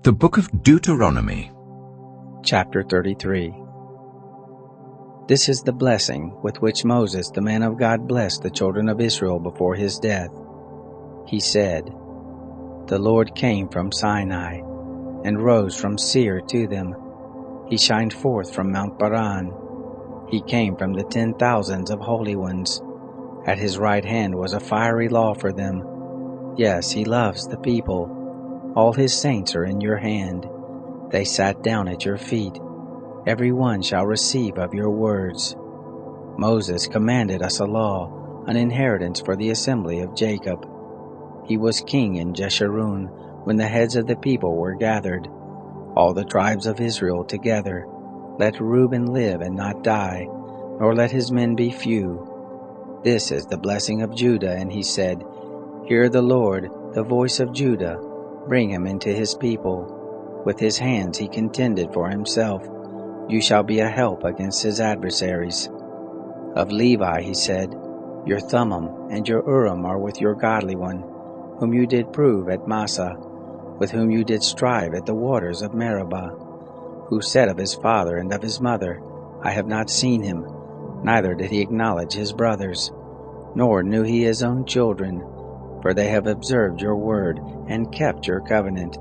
The Book of Deuteronomy, Chapter 33. This is the blessing with which Moses, the man of God, blessed the children of Israel before his death. He said, The Lord came from Sinai, and rose from Seir to them. He shined forth from Mount Paran. He came from the 10,000s of holy ones. At his right hand was a fiery law for them. Yes, he loves the people. All his saints are in your hand. They sat down at your feet. Every one shall receive of your words. Moses commanded us a law, an inheritance for the assembly of Jacob. He was king in Jeshurun when the heads of the people were gathered, all the tribes of Israel together. Let Reuben live and not die, nor let his men be few. This is the blessing of Judah, and he said, Hear the Lord, the voice of Judah. Bring him into his people. With his hands he contended for himself. You shall be a help against his adversaries. Of Levi he said, Your Thummim and your Urim are with your godly one, whom you did prove at Massah, with whom you did strive at the waters of Meribah, who said of his father and of his mother, I have not seen him, neither did he acknowledge his brothers, nor knew he his own children, for they have observed your word and kept your covenant.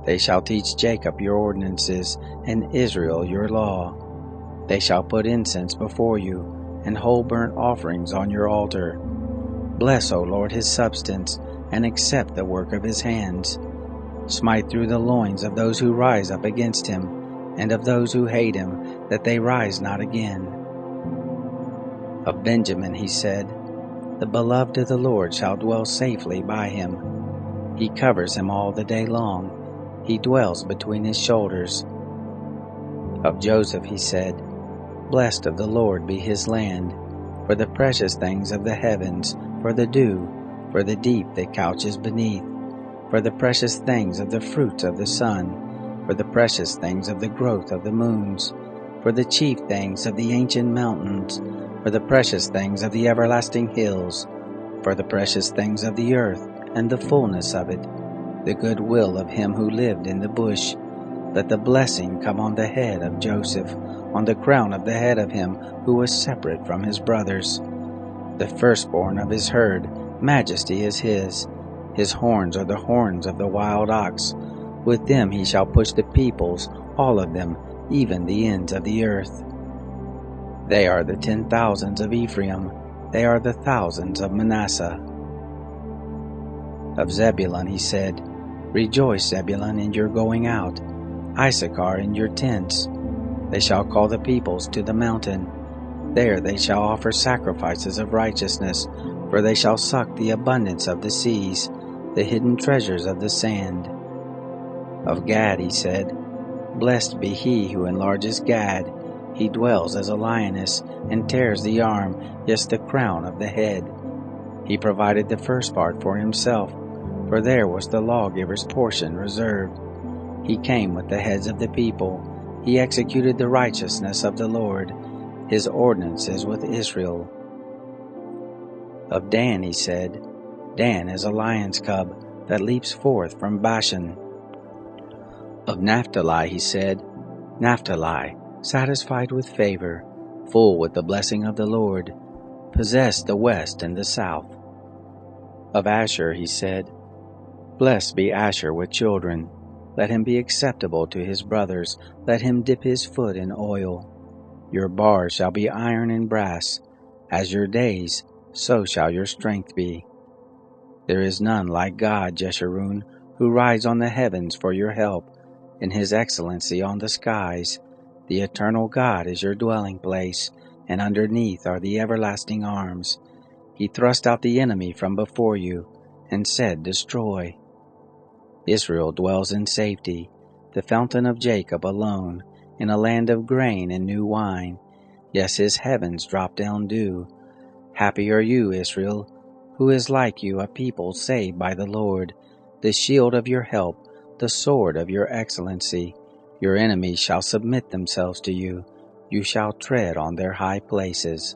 They shall teach Jacob your ordinances, and Israel your law. They shall put incense before you, and whole burnt offerings on your altar. Bless, O Lord, his substance, and accept the work of his hands. Smite through the loins of those who rise up against him, and of those who hate him, that they rise not again. Of Benjamin he said, The beloved of the Lord shall dwell safely by him. He covers him all the day long. He dwells between his shoulders. Of Joseph he said, Blessed of the Lord be his land, for the precious things of the heavens, for the dew, for the deep that couches beneath, for the precious things of the fruits of the sun, for the precious things of the growth of the moons, for the chief things of the ancient mountains, for the precious things of the everlasting hills, for the precious things of the earth and the fullness of it, the good will of him who lived in the bush. Let the blessing come on the head of Joseph, on the crown of the head of him who was separate from his brothers. The firstborn of his herd, majesty is his. His horns are the horns of the wild ox. With them he shall push the peoples, all of them, even the ends of the earth. They are the 10,000s of Ephraim. They are the thousands of Manasseh. Of Zebulun he said, Rejoice, Zebulun, in your going out, Issachar in your tents. They shall call the peoples to the mountain. There they shall offer sacrifices of righteousness, for they shall suck the abundance of the seas, the hidden treasures of the sand. Of Gad he said, Blessed be he who enlarges Gad. He dwells as a lioness, and tears the arm, yes, the crown of the head. He provided the first part for himself, for there was the lawgiver's portion reserved. He came with the heads of the people. He executed the righteousness of the Lord, his ordinances with Israel. Of Dan he said, Dan is a lion's cub that leaps forth from Bashan. Of Naphtali he said, Naphtali, satisfied with favor, full with the blessing of the Lord, possess the west and the south. Of Asher he said, Blessed be Asher with children. Let him be acceptable to his brothers. Let him dip his foot in oil. Your bars shall be iron and brass. As your days, so shall your strength be. There is none like God, Jeshurun, who rides on the heavens for your help, in his excellency on the skies. The eternal God is your dwelling place, and underneath are the everlasting arms. He thrust out the enemy from before you, and said, Destroy. Israel dwells in safety, the fountain of Jacob alone, in a land of grain and new wine. Yes, his heavens drop down dew. Happy are you, Israel, who is like you, a people saved by the Lord, the shield of your help, the sword of your excellency. Your enemies shall submit themselves to you. You shall tread on their high places.